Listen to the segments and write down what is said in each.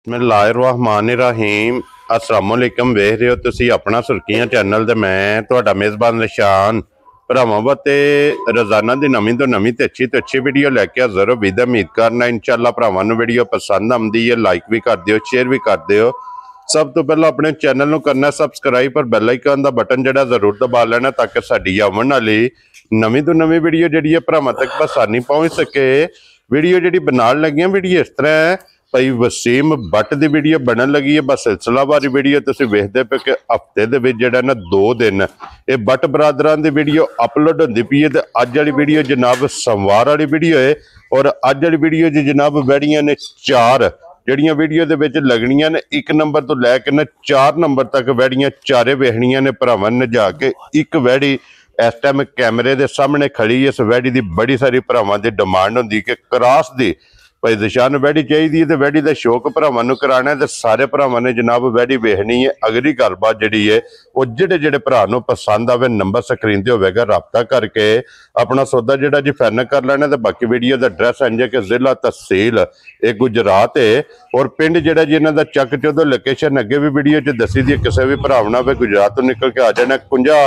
बिस्मिल्लाहिर्रहमानिर्रहीम अस्सलाम वालेकुम। वेख रहे हो तुसी अपना सुर्खियां चैनल ते मैं तुहाडा मेज़बान निशान भरावां वास्ते रोजाना की नवीं तो नवीं ते अच्छी वीडियो लैके हाज़र हो। विद उम्मीद करना इंशाअल्लाह भरावां नूं वीडियो पसंद आउंदी है, लाइक भी कर दिओ, शेयर भी कर दिओ। सब तो पहले अपने चैनल नूं करना सबसक्राइब पर बैल आइकन दा बटन जिहड़ा जरूर दबा लेना ताकि साडी आउण वाली नवीं तो नवीं वीडियो जिहड़ी है भरावां तक आसानी पहुंच सके। वीडियो जिहड़ी बनाउण लगियां वीडियो इस तरह है भाई वसीम बट की वीडियो बनन लगी है। बस सिलसिलावारी वीडियो तुसीं वेखदे पे कि हफ्ते दे विच जिहड़ा ना 2 दिन ये बट बरादरां दी वीडियो अपलोड होंदी पई है। ते अज वाली वीडियो जनाब सोमवार वाली वीडियो है और अज वाली वीडियो च जनाब वैड़ियां ने 4 ਜਿਹੜੀਆਂ ਵੀਡੀਓ ਦੇ ਵਿੱਚ ਲੱਗਣੀਆਂ ਨੇ 1 ਨੰਬਰ ਤੋਂ ਲੈ ਕੇ ਨਾ 4 ਨੰਬਰ ਤੱਕ ਵੈੜੀਆਂ ਚਾਰੇ ਵੇਖਣੀਆਂ ਨੇ ਭਰਾਵਾਂ ਨੇ ਜਾ ਕੇ। ਇੱਕ ਵੈੜੀ ਇਸ ਟਾਈਮ ਕੈਮਰੇ ਦੇ ਸਾਹਮਣੇ ਖੜੀ ਇਸ ਵੈੜੀ ਦੀ ਬੜੀ ਸਾਰੀ ਭਰਾਵਾਂ ਦੀ ਡਿਮਾਂਡ ਹੁੰਦੀ ਕਿ ਕ੍ਰਾਸ ਦੀ भाई दिशान वैड़ी चाहिए तो वैड़ी का शौक भरावां नूं कराना है। तो सारे भरावां ने जनाब वैड़ी वेखनी है। अगली गलबात जिहड़ी है वो जिहड़े भरा नूं पसंद आवे नंबर स्क्रीन ते होवेगा, राबता करके अपना सौदा जिहड़ा जी फाइनल कर लेना। तो बाकी वीडियो का एड्रैस इंज है कि जिला तहसील ये गुजरात है और पिंड जिहड़ा जी इन्हां दा चक चौधो लोकेशन अगे भी वीडियो च दसी दी। किसी भी भरावां ने गुजरात तो निकल के आ जाना कुंजा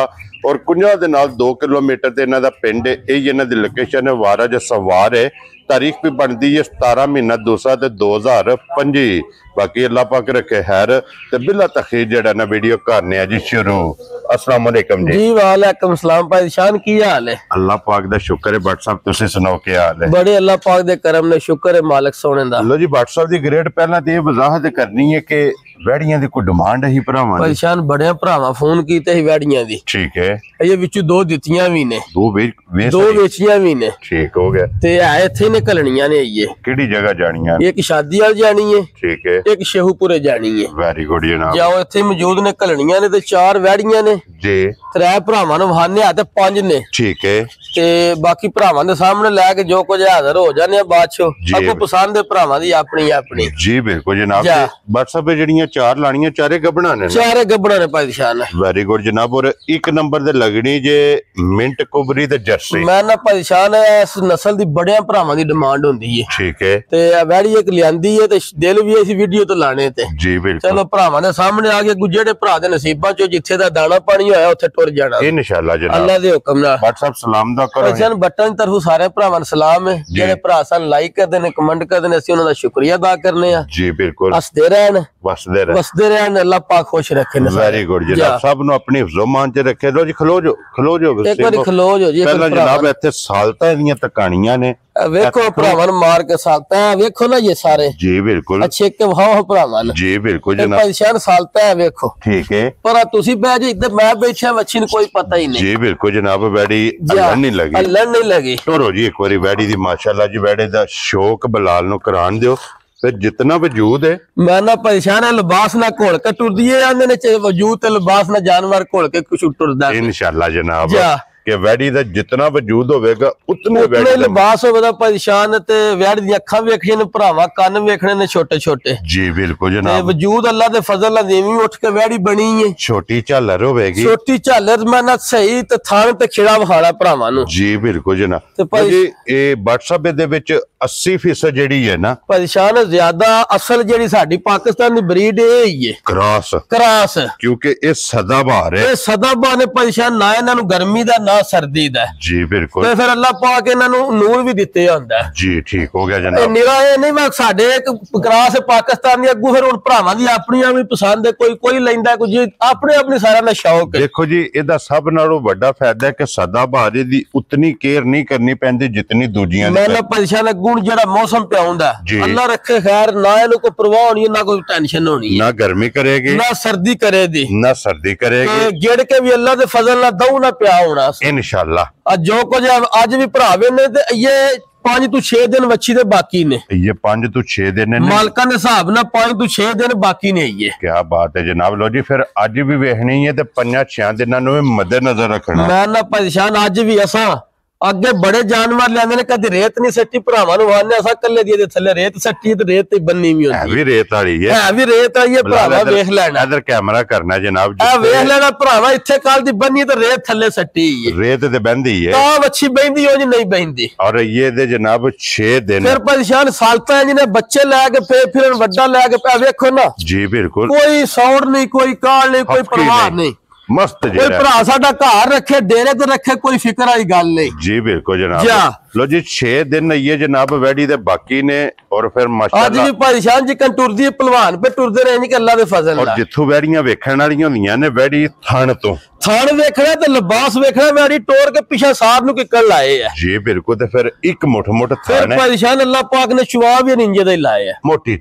और कुंजा दे नाल 2 किलोमीटर ते इन्हां दा पिंड है। यही इन्हां दी लोकेशन है। वारा जो सवार है तारीख भी बनती है 17 महीना दूसरा 2025। बाकी अल्लाह पाक रखे खैर ते बिला तखीर जेड़ा ना वीडियो करने जी शुरू। अस्सलाम वालेकुम जी। वालेकुम सलाम भाई शान की हाल है? अल्लाह पाक दा शुक्र है। भट्ट साहब तुसी सुनाओ क्या हाल है? बड़े अल्लाह पाक दे करम ने शुक्र है मालिक सोने दा। लो जी भट्ट साहब दी ग्रेड पहला ते वजाहत करनी है कि वैड़ियां दी कोई डिमांड है भरावां दी? परेशान बड़े भरावां फोन कीते ही वैड़ियां दी। ठीक है। ये विचों 2 दित्तियां भी ने, 2 वेचियां भी ने। ठीक हो गया। ते है इत्थे निकलणियां ने। ये केड़ी जगह जानियां? एक शादी वाल जानी है। ठीक है। एक शेहूपुरे जानी है। वेरी गुड जनाब। जाओ इत्थे मौजूद ने कलणियां ने ते 4 वैड़ियां ने जी। 3 भरावां नूं वहाने आ ते 5 ने। ठीक है। ते बाकी भरावां दे सामने लैके जो कुछ हाजिर हो जाने बाद चो आपको पसंद है भरावां दी अपनी अपनी। जी बिल्कुल जनाब। व्हाट्सएप पे जड़ियां 4 लाणियां 4 गबड़ा ने। 4 गबड़ा ने भाई शान। वेरी गुड जनाब। और 1 नंबर दे लगनी जे मिंट कुबरी ते जर्सी। मैं ना भाई शान इस नस्ल दी बड़ियां भरावां दी डिमांड होंदी है। ठीक है। ते वैड़ी एक लियांदी है ते दिल भी इस वीडियो तो लाने ते। जी बिल्कुल। चलो भरावां दे सामने आ गए जेड़े भरा दे नसीबां चो जिथे दा दाना पानी होया उत्थे टुर जाना इंशाअल्लाह जनाब अल्लाह दे हुक्म नाल। व्हाट्सएप सलाम दा करो सन बटन तरफ सारे भरावां सलाम है। जेड़े भरा सन लाइक करदे ने कमेंट करदे ने ਅਸੀਂ ਉਹਨਾਂ ਦਾ ਸ਼ੁਕਰੀਆ ਅਦਾ ਕਰਨੇ ਆ। ਜੀ ਬਿਲਕੁਲ। ਹੱਸਦੇ ਰਹਿਣ ਵਸਦੇ ਰਹਿਣ ਅੱਲਾਹ ਪਾਕ ਖੁਸ਼ ਰੱਖੇ ਨੇ। ਵੈਰੀ ਗੁੱਡ ਜਨਾਬ। ਸਭ ਨੂੰ ਆਪਣੀ ਹਿਫਜ਼ੋ-ਮਾਨ ਚ ਰੱਖੇ। ਲੋ ਜੀ ਖਲੋ ਜੋ ਇੱਕ ਵਾਰੀ ਖਲੋ ਜੋ ਜੀ। ਪਹਿਲਾਂ ਜਨਾਬ ਇੱਥੇ ਸਾਲਤਾਂ ਦੀਆਂ ਤਕਾਣੀਆਂ ਨੇ वेखो भरावां मार के सालता है। वेखो ना ये सारे। जी बिल्कुल। अच्छे के भाव भरावां। जी बिल्कुल जनाब। परेशान सालता है वेखो। ठीक है। पर तुसी बैठ जाओ इधर मैं बैठा बच्ची कोई पता ही नहीं। जी बिल्कुल जनाब। वैड़ी अल्लन नहीं लगी छोड़ो जी। एक बारी वैड़ी दी माशाअल्लाह जी वैड़े दा शौक बलाल नु करान दियो फिर जितना वजूद है। मैं ना परेशान है लिबास ना घोल के टुरदी है आंदे ने वजूद ते लिबास ना जानवर घोल के कुछ टुरदा इंशाअल्लाह जनाब। कि वैड़ी दा जितना वजूद होवेगा उतने लिबास होवेगा। परेशान ते वैड़ी दी अखां वेखणियां ने भरावां कन्न वेखणे ने छोटे छोटे। जी बिल्कुल जनाब। ते वजूद अल्लाह दे फजल नाल देवी उठ के वैड़ी बनी है। छोटी झालर होवेगी। छोटी झालर मैं ना सही ते थान ते खिड़ा वखाड़ा भरावां नु। जी बिल्कुल जनाब। ते जी ए WhatsApp दे विच 80% जेड़ी है ना परेशान ज्यादा असल जेड़ी साडी पाकिस्तान दी ब्रीड है ही है क्रॉस क्योंकि ये सदाबहार है। सदाबहार ने परेशान ना इन्हां नु गर्मी दा ना सर्दी दा। जी बिल्कुल। ते फिर अल्लाह पाक इन्हां नु नूर भी दिते हुंदा है। जी ठीक हो गया जनाब। निरा ये नहीं मैं साडे एक क्रॉस पाकिस्तान दी अगू फिर हुन भरावां दी अपनियां भी पसंद है। कोई लैंदा कुछ अपने अपने सारा दा शौक है। देखो जी एदा सब नालों बड़ा फायदा है कि सदाबहार दी उतनी केयर नहीं करनी पैंदी जितनी दूजियां। मैं ना परेशान गुण जड़ा मौसम पे आउंदा अल्लाह रखे खैर ना इहनू कोई परवाह होनी ना कोई टेंशन होनी ना गर्मी करेगी ना सर्दी करेगी गिड़ के भी अल्लाह दे फजल ना दऊ ना प्या होना इंशाअल्लाह। जो कुछ अज भी भरावे ने ते ये 5 तो 6 दिन वच्छी दे बाकी ने। ये 5 तो 6 दिन ने मालकां दे हिसाब नाल 5 तो 6 दिन बाकी ने। ये क्या बात है जनाब। लो जी फिर अज भी वेखनी है ते 5-6 दिनां नूं मद्देनजर रखना। मैं ना परेशान अज भी असां ਅੱਗੇ ਬੜੇ ਜਾਨਵਰ ਲੈਂਦੇ ਨੇ, ਕਦੇ ਰੇਤ ਨਹੀਂ ਸੱਟੀ, ਭਰਾਵਾਂ ਨੂੰ ਵਾਹਨੇ ਅਸਾਂ ਕੱਲੇ ਦੀ ਥੱਲੇ ਰੇਤ ਸੱਟੀ ਤੇ ਰੇਤ ਤੇ ਬੰਨੀ ਵੀ ਹੁੰਦੀ ਵੀ ਰੇਤ ਵਾਲੀ ਹੈ ਵੀ ਰੇਤ ਆਈ ਹੈ ਭਰਾਵਾ, ਵੇਖ ਲੈਣਾ ਇਧਰ ਕੈਮਰਾ ਕਰਨਾ ਜਨਾਬ, ਆ ਵੇਖ ਲੈਣਾ ਭਰਾਵਾ, ਇੱਥੇ ਕੱਲ ਦੀ ਬੰਨੀ ਤੇ ਰੇਤ ਥੱਲੇ ਸੱਟੀ ਹੈ, ਰੇਤ ਤੇ ਬਹਿੰਦੀ ਹੈ ਤਾਂ ਵੱਛੀ ਬਹਿੰਦੀ ਉਹ ਨਹੀਂ ਬਹਿੰਦੀ। ਔਰ ਇਹ ਦੇ ਜਨਾਬ 6 ਦਿਨ ਫਿਰ ਪਰੇਸ਼ਾਨ ਸਾਲਤਾਂ ਜਿਹਨੇ ਬੱਚੇ ਲੈ ਕੇ ਫਿਰ ਵੱਡਾ ਲੈ ਕੇ ਪਿਆ, ਵੇਖੋ ਨਾ ਜੀ ਬਿਲਕੁਲ, ਕੋਈ ਸੌੜ ਨਹੀਂ, ਕੋਈ ਕਾਲ ਨਹੀਂ, ਕੋਈ ਪਰਵਾਹ ਨਹੀਂ, ਮਸਤ ਕੋਈ ਭਰਾ ਸਾਡਾ ਘਰ ਰੱਖੇ, ਡੇਰੇ ਤੇ ਰੱਖੇ, ਕੋਈ ਫਿਕਰ ਵਾਲੀ ਗੱਲ ਨਹੀਂ ਜੀ ਬਿਲकुल जनाब। लो जी 6 दिन ये जनाब वैडी दे बाकी ने और फिर माशाअल्लाह आज भी परेशान जी कन टुरदी पहलवान पे टुरदे रहे नहीं कि अल्लाह दे फजल और जिथों वैड़ियां वेखण वाली होंदियां ने वैडी थान तो थान वेखना ते लिबास वेखना, वैडी टोर के पीछे साहब नु किकल लाए है जी बिल्कुल, ते फिर एक मुठ थान है, परेशान अल्लाह पाक ने चुआ भी निंजे दे लाए है, मोटी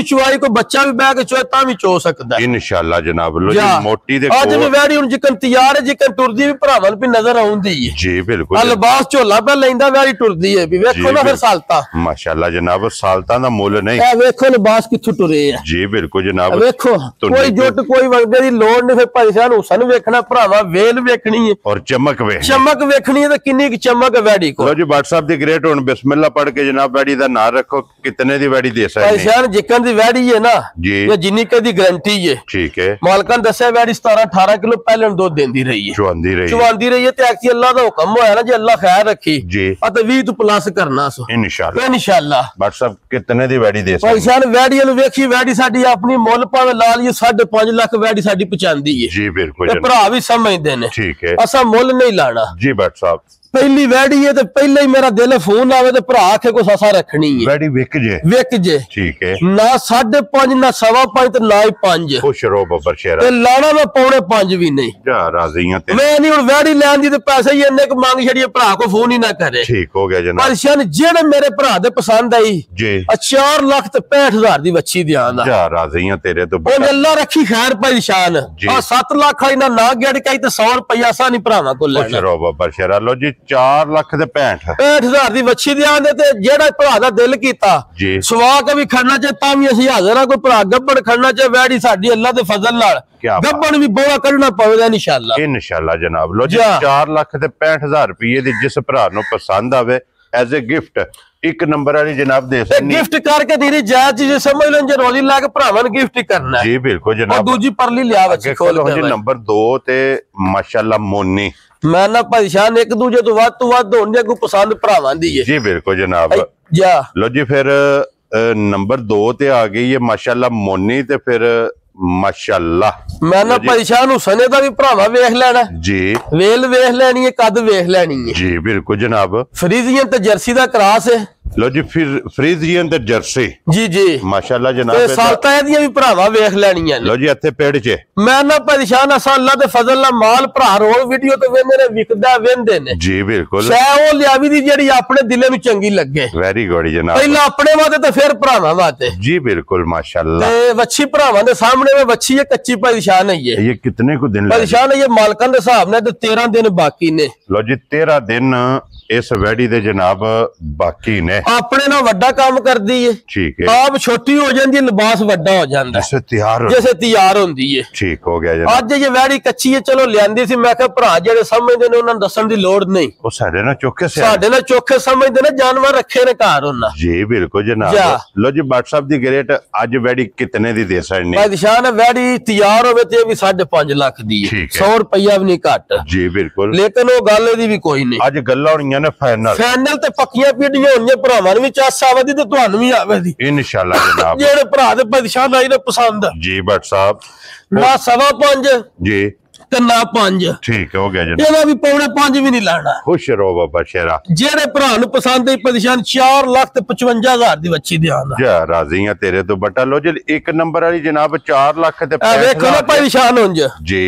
चुआई को बच्चा भी बैठ के चोए ता भी चो सकदा है इंशाअल्लाह जनाब। लो जी मोटी दे आज भी वैडी हुन जिकन तैयार है, जिकन टुरदी भी भरावां भी नजर आउंदी है जी बिल्कुल, लिबास झोला पे लैंदा वैडी टुरदी है भी, वेखो ना फिर सालता माशाअल्लाह जनाब, सालता दा मुल नहीं ए वेखो लिबास किथों टुरे है जी बिल्कुल जनाब, वेखो कोई जुट कोई वगदे दी लोड़ नहीं, फिर परेशान हुसन वेखना भरावा, वेल वेखनी है और चमक वेखनी है, तो किन्नी चमक है वैडी को। लो जी व्हाट्सएप दी ग्रेट हुन बिस्मिल्लाह पढ़ के जनाब वैडी दा नाम रखो, कितने दी वैडी दे सकते हैं? परेशान जिकन दी वैडी है ना जी, ये जिन्नी दी गारंटी है, ठीक है, मालकां दस्या वैडी 17-18 किलो पहले दूध देंदी रही है, चुवांदी रही है, ते एक्चुअली अल्लाह दा हुक्म होया ना, जे अल्लाह खैर रखी जी तो 20 तो प्लस करना सो इंशाअल्लाह। व्हाट्सएप कितने दी वैडी दे सकते हैं? परेशान वैडी नु वेखी, वैडी साडी अपनी मुल भावे ला लिए 5.5 लाख वैडी साडी पचांदी है जी बिल्कुल, भरा भी समझदे ने, ठीक है, असा मुल नहीं लाना जी। व्हाट्सएप पहली वैडी है तो पहले ही मेरा दिल फोन आवे तो भरा आखे को ससा रखनी है, वैडी विक जे ठीक है, ना 5.5 ना 5.25 तो ना ही 5, खुश रहो बब्बर शेरा, ते लाना मैं 5.25 भी नहीं जा राजी हां ते मैं नहीं हुन वैडी लैन दी ते पैसे ही इन्ने को मांग छड़िए, भरा को फोन ही ना करे, ठीक हो गया जनाब। परेशान जेड़े मेरे भरा दे पसंद आई जी 4 लाख ते 65,000 दी बच्ची दियां दा, जा राजी हां तेरे तो अल्लाह रखी खैर। परेशान आ 7 लाख वाली ना गड़ कई ते 100 रुपया सा नहीं भरावां को लेना, खुश रहो बब्बर शेरा। लो जी 4 लाख ते 65,000 दी बच्ची दियां दे, ते जेड़ा भरा दा दिल कीता सवा के भी खड़ना चाहे तां भी असि हाजिर हां, कोई भरा गब्बड़ खड़ना चाहे वैडी साडी अल्लाह दे फजल नाल गब्बड़ भी बोला करना पवेगा इंशाअल्लाह जनाब। लो जी 4 लाख ते 65,000 रुपये दी जिस भरा नु पसंद आवे एज ए गिफ्ट एक नंबर वाली जनाब दे सकते, गिफ्ट करके दीदी जायज चीज समझ लो, जे रोजी ला के भरावां नु गिफ्ट करना जी बिल्कुल जनाब। दूजी परली लिया बच्ची खोल के नंबर 2 ते माशाअल्लाह मोनी मैं ना परेशान एक दूजे तो वध होने को पसंद भरावां दी है जी बिल्कुल जनाब। लो जी फिर नंबर 2 ते आ गई है माशाअल्लाह मोनी, ते फिर माशाअल्लाह मैं ना परेशान हूं सने दा भी भरावा वेख लेना जी, वेल वेख लेनी है, कद वेख लेनी है जी बिल्कुल जनाब। फ्रीजियन ते जर्सी दा क्रॉस है, लो जी फिर फ्रीजियन ते जर्सी जी जी माशाअल्लाह जनाब, ते सालता एदियां भी भरावा वेख लेनियां। लो जी इत्थे पेड़ च मैं ना परेशान असा अल्लाह दे फजल नाल माल भरा रोल वीडियो ते वेंदे ने विकदा वेंदे ने जी बिल्कुल, शै ओ लियावी दी जेड़ी अपने दिले नु चंगी लगे, वेरी गुड जनाब, पहला अपने वास्ते ते फिर भरावा वास्ते जी बिल्कुल माशाअल्लाह। ते वच्छी भरावा दे सामने में वच्छी है कच्ची परेशान है, ये कितने को दिन परेशान है, ये मालकां दे हिसाब नाल ते 13 दिन बाकी ने। लो जी 13 दिन इस वैडी दे जनाब बाकी ने, अपने ना वड्डा काम कर दी है ठीक है, आप छोटी हो जाती है, लिबास वड्डा हो जाता है जैसे तैयार होती है, ठीक हो गया जनाब। आज ये वैडी कच्ची है चलो लियांदी सी, मैं कहा भरा जेड़े समझदे ने उन्हां दस्सण दी लोड़ नहीं, ओ साडे ना चोखे समझदे ने, जानवर रखे ने घर उन्हां जी बिल्कुल जनाब। लो जी व्हाट्सएप दी ग्रेट आज वैडी कितने दी दे सकने? परेशान है वैडी तैयार होवे ते भी 5.5 लाख दी है, 100 रुपया भी नहीं घट जी बिल्कुल, लेकिन वो गल दी भी कोई नहीं, आज गल्लां होणीਆਂ ने फाइनल ते पक्कियां पीड़ियां होणीਆਂ, भरावां नु भी चास आवेदी ते तुहानू भी आवेदी इंशाअल्लाह जनाब। जेड़े भरा दे परेशान आई ने पसंद जी व्हाट्सएप ना 5.25 जी ते ना 5 ठीक हो गया जनाब, ਇਹਦਾ ਵੀ 4.5 भी नहीं लाना, खुश रहो बाबा शेरा। जेड़े भरा नु पसंद है परेशान 4 लाख ते 55,000 दी बच्ची दियां जा राजी हां तेरे तो बटा। लो जी एक नंबर वाली जनाब 4 लाख ते 65,000 देखो ना परेशान होंज जी,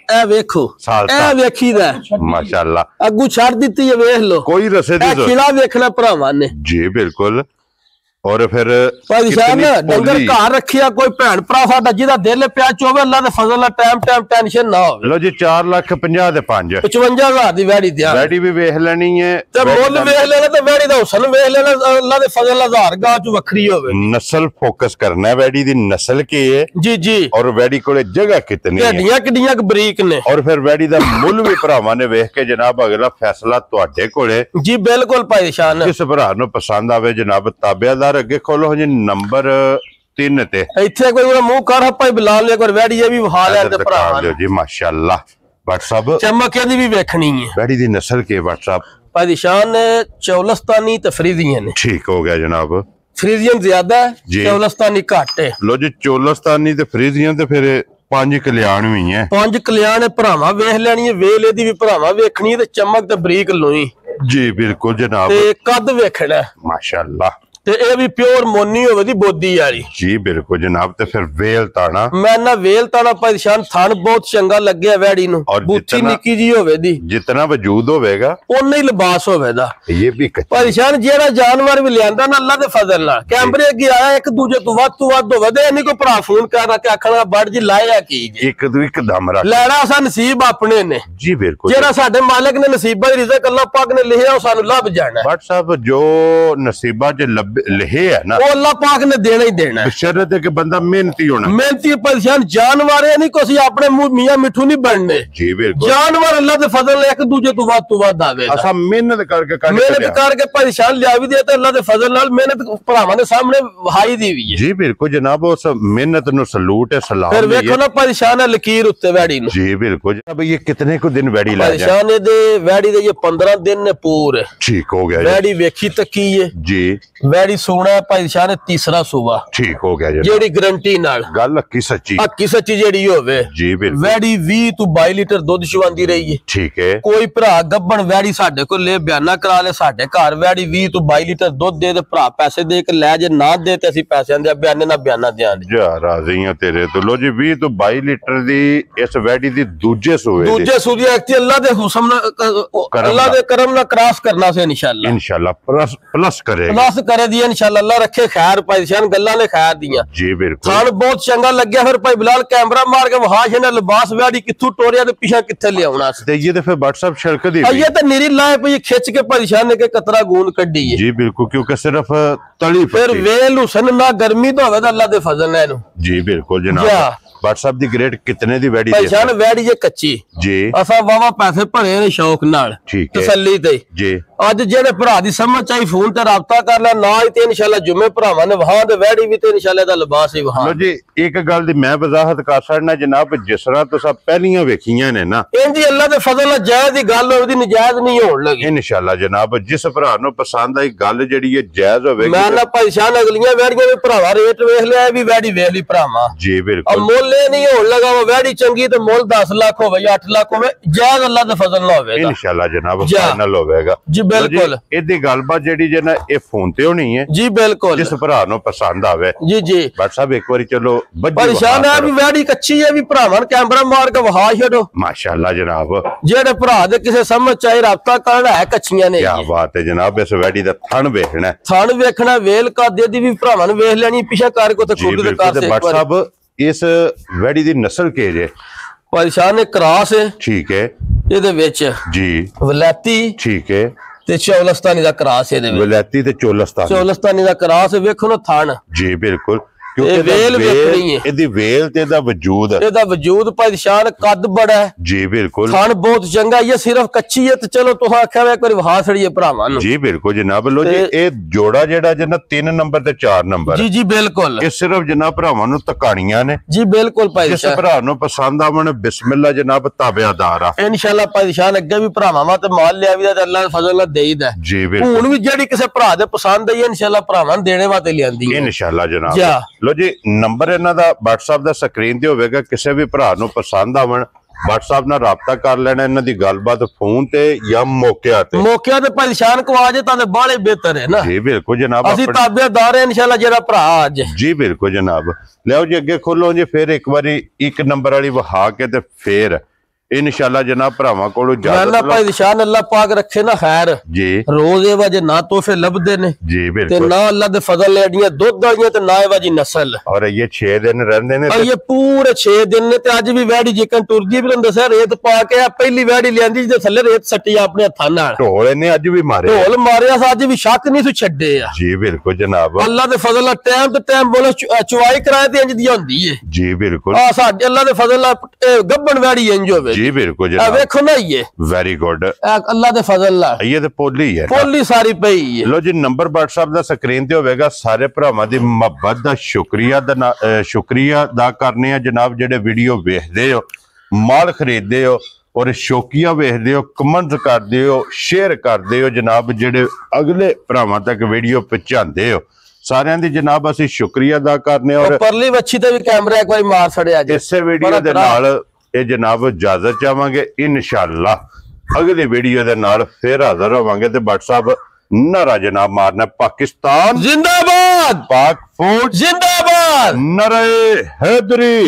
ए वेखो ए वेखीदा माशाअल्लाह, अगू छड़ दित्ती है वेख लो, कोई रसे दी किला वेखना भरावां ने जी बिल्कुल। और फिर ਭਾਈशान डंगर घर रखिया कोई भैन भरा साडा जिहदा दिल पिया चोवे अल्लाह दे फजल नाल टाइम टाइम टेंशन ना होवे। लो जी 4,50,000 ਦੇ 5 55,000 ਦੀ ਵੈੜੀ ਤਿਆਰ। ਵੈੜੀ ਵੀ ਵੇਖ ਲੈਣੀ ਹੈ ਤੇ ਮੁੱਲ ਵੇਖ ਲੈਣਾ ਤੇ ਵੈੜੀ ਦਾ ਹੁਸਨ ਵੇਖ ਲੈਣਾ ਅੱਲਾਹ ਦੇ ਫਜ਼ਲ ਨਾਲ ਹਜ਼ਾਰ ਗਾਂ ਚ ਵੱਖਰੀ ਹੋਵੇ। ਨਸਲ ਫੋਕਸ ਕਰਨਾ ਹੈ ਵੈੜੀ ਦੀ ਨਸਲ ਕੀ ਹੈ ਜੀ ਜੀ ਔਰ ਵੈੜੀ ਕੋਲੇ ਜਗ੍ਹਾ ਕਿਤਨੀ ਹੈ ਢੱਡੀਆਂ ਕਿੱਡੀਆਂ ਕੁ ਬਰੀਕ ਨੇ ਔਰ ਫਿਰ ਵੈੜੀ ਦਾ ਮੁੱਲ ਵੀ ਭਰਾਵਾਂ ਨੇ ਵੇਖ ਕੇ ਜਨਾਬ ਅਗਲਾ ਫੈਸਲਾ ਤੁਹਾਡੇ ਕੋਲੇ। ਜੀ ਬਿਲਕੁਲ ਭਾਈशान ਕਿਸ ਭਰਾ ਨੂੰ ਪਸੰਦ ਆਵੇ ਜਨਾਬ ਤਾਬਿਆਦਾਰ ਅੱਗੇ ਖੋਲੋ ਜੀ ਨੰਬਰ 3 ਤੇ ਇੱਥੇ ਕੋਈ ਉਹਦਾ ਮੂੰਹ ਕਰ ਹੱਪਾ ਹੀ ਬੁਲਾ ਲਿਆ ਕੋਈ ਵੈੜੀ ਇਹ ਵੀ ਵਹਾ ਲਿਆ ਤੇ ਭਰਾਵਾਂ ਜੀ ਮਾਸ਼ਾਅੱਲਾ। WhatsApp ਚਮਕ ਇਹਦੀ ਵੀ ਵੇਖਣੀ ਹੈ। ਵੈੜੀ ਦੀ ਨਸਲ ਕੀ WhatsApp ਭਾਈशान ਚੌਲਸਤਾਨੀ ਤੇ ਫਰੀਦੀਆਂ ਨੇ। ਠੀਕ ਹੋ ਗਿਆ ਜਨਾਬ। ਫਰੀਜ਼ੀਅਨ ਜ਼ਿਆਦਾ ਹੈ ਚੌਲਸਤਾਨੀ ਘੱਟ ਹੈ। ਲੋ ਜੀ ਚੌਲਸਤਾਨੀ ਤੇ ਫਰੀਜ਼ੀਅਨ ਤੇ ਫਿਰ 5 ਕਲਿਆਣ ਵੀ ਹੈ। 5 ਕਲਿਆਣ ਭਰਾਵਾਂ ਵੇਖ ਲੈਣੀ ਹੈ ਵੇਲ ਇਹਦੀ ਵੀ ਭਰਾਵਾਂ ਵੇਖਣੀ ਤੇ ਚਮਕ ਤੇ ਬਰੀਕ ਲੋਈ। ਜੀ ਬਿਲਕੁਲ ਜਨਾਬ। ਤੇ ਕੱਦ ਵੇਖਣਾ ਮਾਸ਼ਾਅੱਲਾ ਤੇ ਇਹ ਵੀ ਪਿਓਰ ਮੋਨੀ ਹੋਵੇ ਦੀ ਬੋਦੀ ਵਾਲੀ। ਜੀ ਬਿਲਕੁਲ ਜਨਾਬ। ਤੇ ਫਿਰ ਵੇਲ ਤਾਣਾ ਮੈਂ ਨਾ ਵੇਲ ਤਾਣਾ ਭਾਈशान ਥਣ ਬਹੁਤ ਚੰਗਾ ਲੱਗਿਆ ਵੈੜੀ ਨੂੰ। ਬੁੱਚੀ ਨਿੱਕੀ ਜੀ ਹੋਵੇ ਦੀ ਜਿਤਨਾ ਵਜੂਦ ਹੋਵੇਗਾ ਉਨਾ ਹੀ ਲਿਬਾਸ ਹੋਵੇਗਾ। ਇਹ ਵੀ ਭਾਈशान ਜਿਹੜਾ ਜਾਨਵਰ ਵੀ ਲਿਆਂਦਾ ਨਾ ਅੱਲਾ ਦੇ ਫਜ਼ਲ ਨਾਲ ਕੈਮਰੇ ਅੱਗੇ ਆਇਆ ਇੱਕ ਦੂਜੇ ਤੋਂ ਵੱਧ ਹੋਵੇ ਤੇ ਨਹੀਂ ਕੋਈ ਭਰਾ ਫੋਨ ਕਰਨਾ ਕਿ ਆਖਣਾ ਬੜ ਜੀ ਲਾਇਆ ਕੀ ਜੀ ਇੱਕ ਦੂ ਇੱਕ ਦਮ ਰੱਖ ਲੈਣਾ ਸਾ ਨਸੀਬ ਆਪਣੇ ਨੇ। ਜੀ ਬਿਲਕੁਲ ਜਿਹੜਾ ਸਾਡੇ ਮਾਲਕ ਨੇ ਨਸੀਬਾਂ ਦੀ ਰਿਜ਼ਕ ਅੱਲਾ ਪਾਕ ਨੇ ਲਿਖਿਆ ਉਹ ਸਾਨੂੰ ਲੱਭ ਜਾਣਾ। WhatsApp ਜੋ ਨਸੀਬਾਂ 'ਚ ਲਿਖੇ ਹੈ ਨਾ ਉਹ ਅੱਲਾ ਪਾਕ ਨੇ ਦੇਣਾ ਹੀ ਦੇਣਾ। ਬਸ਼ਰਤ ਹੈ ਕਿ ਬੰਦਾ ਮਿਹਨਤੀ ਹੋਣਾ। ਮਿਹਨਤੀ ਭਾਈशान ਜਾਨਵਰ ਇਹ ਨਹੀਂ ਕੋਈ ਆਪਣੇ ਮੂੰਹ ਮੀਆਂ ਮਿੱਠੂ ਨਹੀਂ ਬਣਨੇ। ਜੀ ਬਿਲਕੁਲ ਜਾਨਵਰ ਅੱਲਾ ਦੇ ਫਜ਼ਲ ਨਾਲ ਇੱਕ ਦੂਜੇ ਤੋਂ ਵੱਧ ਆਵੇਗਾ। ਅਸਾਂ ਮਿਹਨਤ ਕਰਕੇ ਭਾਈशान ਲਿਆ ਵੀ ਦੇ ਤੇ ਅੱਲਾ ਦੇ ਫਜ਼ਲ ਨਾਲ ਮਿਹਨਤ ਭਰਾਵਾਂ ਦੇ ਸਾਹਮਣੇ ਵਹਾਈ ਦੀ ਵੀ ਹੈ। ਜੀ ਬਿਲਕੁਲ ਜਨਾਬ। ਉਸ ਮਿਹਨਤ ਨੂੰ ਸਲੂਟ ਹੈ ਸਲਾਮ। ਫਿਰ ਵੇਖੋ ਨਾ ਭਾਈशान ਲਕੀਰ ਉੱਤੇ ਵੈੜੀ ਨੂੰ। ਜੀ ਬਿਲकुल जनाब। ये कितने को दिन वैड़ी ला जाए? ਭਾਈशान ਦੇ ਵੈੜੀ ਦੇ 15 ਦਿਨ ਨੇ ਪੂਰੇ। ठीक हो गया। ਵੈੜੀ ਵੇਖੀ ਤੱਕੀ ਹੈ जी। ਵੈੜੀ ਸੋਣਾ ਭਾਈशान ਤੀਸਰਾ ਸੂਬਾ। ठीक हो गया ਜਿਹੜੀ ਗਰੰਟੀ ਨਾਲ गल अक्की सच्ची ਅੱਕੀ ਸੱਚੀ ਜਿਹੜੀ ਹੋਵੇ। जी बिल्कुल। ਵੈੜੀ 20 ਤੋਂ 22 ਲੀਟਰ ਦੁੱਧ ਚਵਾਉਂਦੀ ਰਹੀ ਹੈ। ठीक है। ਕੋਈ ਭਰਾ ਗੱਬਣ ਵੈੜੀ ਸਾਡੇ ਕੋਲ ਲੈ ਬਿਆਨਾ ਕਰਾ ਲੈ ਸਾਡੇ ਘਰ ਵੈੜੀ 20 ਤੋਂ 22 ਲੀਟਰ ਦੁੱਧ ਦੇ ਤੇ ਭਰਾ ਪੈਸੇ ਦੇ ਕੇ ਲੈ ਜੇ ਨਾ ਦੇ ਤੇ ਅਸੀਂ ਪੈਸਿਆਂ ਦੇ ਬਿਆਨੇ ਨਾਲ ਬਿਆਨਾ ਦਿਆਂਗੇ। ਜਾ ਰਾਜ਼ੀ ਆ ਤੇਰੇ ਤੋਂ। ਲੋ ਜੀ 20 ਤੋਂ 22 ਲੀਟਰ ਦੀ ਇਸ ਵੈੜੀ ਦੀ ਦੂਜੇ ਸੂਏ ਐਕਤੀ ਅੱਲਾ ਦੇ ਹੁਸਮ ਨਾਲ ਅੱਲਾ ਦੇ ਕਰਮ ਨਾਲ ਕ੍ਰਾਸ ਕਰਨਾ ਸੇ इंशाल्लाह प्लस करेगा। प्लस करे दिया इंशाल्लाह अल्लाह रखे खैर भाईशान गल्लां ने खैर दिया। जी बिल्कुल। थान बहुत चंगा लग्या। फिर भाई बिलाल कैमरा मार के वहाश ने लिबास वैड़ी कित्थों टोरिया ते पीछे कित्थे ले आउणा सी। ते ये ते फिर WhatsApp छिड़क दी ये ते निरी लाए पई खिच के भाईशान ने के कतरा गूंद कड्डी है। जी बिल्कुल क्योंकि सिर्फ तली फिर वेल हुसन ना गर्मी तो होवे अल्लाह दे फजल ने। जी बिल्कुल जनाब। WhatsApp दी ग्रेड कितने दी वैड़ी भाईशान वैड़ी जे कच्ची जी असा वावा पैसे भरे ने शौक नाल तसल्ली ते जी। ਅੱਜ ਜਿਹੜੇ ਭਰਾ ਦੀ ਸਮਝ ਚਾਹੀ ਫੋਨ ਤੇ ਰਾਬਤਾ ਕਰ ਲੈ ਨਾ ਹੀ ਤੇ ਇਨਸ਼ਾਅੱਲਾ ਜੁਮੇ ਭਰਾਵਾਂ ਨੇ ਵਹਾਂ ਤੇ ਵੈੜੀ ਵੀ ਤੇ ਇਨਸ਼ਾਅੱਲਾ ਦਾ ਲਿਬਾਸ ਹੀ ਵਹਾਂ। ਲੋ ਜੀ ਇੱਕ ਗੱਲ ਦੀ ਮੈਂ ਵਜ਼ਾਹਤ ਕਰ ਸਕਣਾ ਜਨਾਬ ਜਿਸ ਤਰ੍ਹਾਂ ਤੁਸੀਂ ਪਹਿਲੀਆਂ ਵੇਖੀਆਂ ਨੇ ਨਾ ਇੰਜੀ ਅੱਲਾ ਦੇ ਫਜ਼ਲ ਨਾਲ ਜਾਇਜ਼ ਦੀ ਗੱਲ ਹੋਵੇ ਦੀ ਨਜਾਇਜ਼ ਨਹੀਂ ਹੋਣ ਲੱਗੀ ਇਨਸ਼ਾਅੱਲਾ ਜਨਾਬ। ਜਿਸ ਭਰਾ ਨੂੰ ਪਸੰਦ ਆਈ ਗੱਲ ਜਿਹੜੀ ਹੈ ਜਾਇਜ਼ ਹੋਵੇਗੀ। ਮੈਂ ਨਾ ਭਾਈशान ਅਗਲੀਆਂ ਵੈੜੀਆਂ ਵੀ ਭਰਾਵਾ ਰੇਟ ਵੇਖ ਲਿਆ ਵੀ ਵੈੜੀ ਵੇਖ ਲਈ ਭਰਾਵਾ। ਜੀ ਬਿਲਕੁਲ। ਮੁੱਲ ਇਹ ਨਹੀਂ ਹੋਣ ਲੱਗਾ ਉਹ ਵੈੜੀ ਚੰਗੀ ਤੇ ਮੁੱਲ 10 ਲੱਖ ਹੋਵੇ ਜਾਂ 8 ਲੱਖ ਹੋਵੇ ਜਾਇਜ਼ ਅੱਲਾ ਦੇ ਫਜ਼ਲ ਨਾਲ ਹੋਵੇਗਾ ਇਨਸ਼ਾਅੱਲਾ ਜਨਾਬ। ਫਾਈਨਲ ਹੋਵੇਗਾ। ਜੀ ਬਿਲਕੁਲ। ਦੀ ਗੱਲਬਾਤ ਜਿਹੜੀ ਜੇ ਨਾ ਇਹ ਫੋਨ ਤੇ ਹੋਣੀ ਹੈ। ਜੀ ਬਿਲਕੁਲ। ਜਿਸ ਭਰਾ ਨੂੰ ਪਸੰਦ ਆਵੇ ਜੀ ਜੀ WhatsApp ਇੱਕ ਵਾਰੀ ਚਲੋ ਭਾਈशान ਆ ਵੀ ਵੈੜੀ ਕੱਚੀ ਹੈ ਵੀ ਭਰਾਵਾਂ ਕੈਮਰਾ ਮਾਰ ਕੇ ਵਹਾ ਛੱਡੋ ਮਾਸ਼ਾਅੱਲਾ ਜਨਾਬ। ਜਿਹੜੇ ਭਰਾ ਦੇ ਕਿਸੇ ਸਮਝ ਚਾਹੀ ਰਾਬਤਾ ਕਰਨਾ ਹੈ ਕੱਚੀਆਂ ਨੇ। ਕੀ ਬਾਤ ਹੈ ਜਨਾਬ। ਇਸ ਵੈੜੀ ਦਾ ਥਣ ਵੇਖਣਾ ਥਣ ਵੇਖਣਾ ਵੇਲ ਕਾਦੇ ਦੀ ਵੀ ਭਰਾਵਾਂ ਨੂੰ ਵੇਖ ਲੈਣੀ ਪਿੱਛੇ ਕਰ ਕੋ ਤੇ ਖੁਦ ਦੇ ਕਰ ਸੇ। WhatsApp ਇਸ ਵੈੜੀ ਦੀ ਨਸਲ ਕੀ ਜੇ? ਭਾਈशान ਨੇ ਕਰਾਸ ਹੈ। ਠੀਕ ਹੈ। ਇਹਦੇ ਵਿੱਚ ਜੀ ਵਲੈਤੀ ਠੀਕ ਹੈ ਤੇ ਚੌਲਸਤਾਨੀ ਦਾ ਕਰਾਸ ਇਹਦੇ ਵਿੱਚ। ਵਲੈਤੀ ਤੇ ਚੌਲਸਤਾਨੀ ਦਾ ਕਰਾਸ ਵੇਖੋ ਨਾ ਥਣ। ਜੀ ਬਿਲकुल। ਵੇਲ ਵੇਖਣੀ ਹੈ ਇਹਦੀ ਵੇਲ ਤੇ ਇਹਦਾ ਵਜੂਦ ਭਾਈशान ਕੱਦ ਬੜਾ ਹੈ। ਜੀ ਬਿਲकुल। ਥਣ ਬਹੁਤ ਚੰਗਾ ਇਹ ਸਿਰਫ ਕੱਚੀ ਹੈ ਤੇ ਚਲੋ ਤੁਸੀਂ ਆਖਿਆ ਵੇ ਕੋਈ ਵਹਾ ਛੜੀਏ ਭਰਾਵਾਂ ਨੂੰ। ਜੀ ਬਿਲकुल ਜਨਾਬ। ਲੋ ਜੀ ਇਹ ਜੋੜਾ ਜਿਹੜਾ ਜਨਾ 3 ਨੰਬਰ ਤੇ 4 ਨੰਬਰ ਜੀ ਜੀ ਬਿਲकुल। ਇਹ ਸਿਰਫ ਜਨਾਬ ਭਰਾਵਾਂ ਨੂੰ ਤਕਾਣੀਆਂ ਨੇ। ਜੀ ਬਿਲकुल ਭਾਈशान। ਜਿਸ ਭਰਾ ਨੂੰ ਪਸੰਦ ਆਵਣ ਬਿਸਮਿਲ੍ਲਾ ਜਨਾਬ ਤਾਬਿਆਦਾਰ ਆ ਇਨਸ਼ਾਅੱਲਾ ਭਾਈशान। ਅੱਗੇ ਵੀ ਭਰਾਵਾਂ ਤੇ ਮਾਲ ਲਿਆ ਵੀ ਤੇ ਅੱਲਾਹ ਦੇ ਫਜ਼ਲ ਨਾਲ ਦੇਈਦਾ। ਜੀ ਬਿਲकुल। ਹੁਣ ਵੀ ਜਿਹੜੀ ਕਿਸੇ ਭਰਾ ਦੇ ਪਸੰਦ ਆਈ ਇਨਸ਼ਾਅੱਲਾ ਭਰਾਵਾਂ ਦੇਣੇ ਵਾਸਤੇ ਲਿਆਂਦੀ ਹੈ ਇਨਸ਼ਾਅੱਲਾ ਜਨਾਬ। ਲੋ ਜੀ ਨੰਬਰ ਇਹਨਾਂ ਦਾ WhatsApp ਦਾ ਸਕਰੀਨ ਤੇ ਹੋਵੇਗਾ। ਕਿਸੇ ਵੀ ਭਰਾ ਨੂੰ ਪਸੰਦ ਆਵਣ WhatsApp ਨਾਲ ਰਾਬਤਾ ਕਰ ਲੈਣਾ। ਇਹਨਾਂ ਦੀ ਗੱਲਬਾਤ ਫੋਨ ਤੇ ਜਾਂ ਮੌਕਿਆਂ ਤੇ ਭਾਈशान ਕੋ ਆ ਜੇ ਤਾਂ ਬਾਲੇ ਬਿਹਤਰ ਹੈ ਨਾ। ਜੀ ਬਿਲकुल ਜਨਾਬ। ਅਸੀਂ ਤਾਬੇਦਾਰ ਹਾਂ ਇਨਸ਼ਾਅੱਲਾ ਜਿਹੜਾ ਭਰਾ ਅੱਜ। ਜੀ ਬਿਲकुल ਜਨਾਬ। ਲਿਆਓ ਜੀ ਅੱਗੇ ਖੋਲੋ ਜੀ। ਫਿਰ ਇੱਕ ਵਾਰੀ 1 ਨੰਬਰ ਵਾਲੀ ਵਹਾ ਕੇ ਤੇ ਫਿਰ इंशाल्लाह जनाब भरावां कोलों इजाजत लो भाई निशान अल्लाह पाक रखे ना खैर जी रोज ए वजे ना तोहफे लभदे ने जी ते बिल्कुल ना अल्लाह दे फजल ने अड़ियां दुध वालियां ते ना ए वजी नस्ल और ये 6 दिन रहंदे ने और ये पूरे 6 दिन ने ते अज भी वैड़ी जिकन टुरदी भी दस्या रेत पा के पहली वैड़ी लियांदी जे थल्ले रेत सट्टी अपने हत्थां नाल ढोल ने अज भी मारे ढोल मारिया अज भी शक नहीं तू छड्डे आ जी बिल्कुल जनाब अल्लाह दे फजल टाइम ते टाइम बोलो चुवाई कराए ते इंज दी होंदी है जी बिल्कुल आ साडे अल्लाह दे फजल गब्बन वैड़ी इंज होवे जी बिल्कुल जनाब देखो ना ये वेरी गुड अल्लाह दे फजल नाल ये ते पोली है पोली सारी पई है लो जी नंबर WhatsApp दा स्क्रीन ते होवेगा सारे भरावां दी मुहब्बत दा शुक्रिया अदा करने आ जनाब जेडे वीडियो वेखदे हो माल खरीददे हो और शौकिया वेखदे हो कमेंट करदे हो शेयर करदे हो जनाब जेडे अगले भरावां तक वीडियो पहुंचांदे हो सारियां दी जनाब असीं शुक्रिया अदा करने और परली वच्छी ते भी कैमरा एक बार मार छड़िया जी इसे वीडियो दे नाल ये जनाब इजाजत चाहांगे इंशाअल्लाह अगली वीडियो दे नाल फिर हाजिर होवांगे ते WhatsApp नारा जनाब मारना पाकिस्तान जिंदाबाद पाक फौज जिंदाबाद नारे हैदरी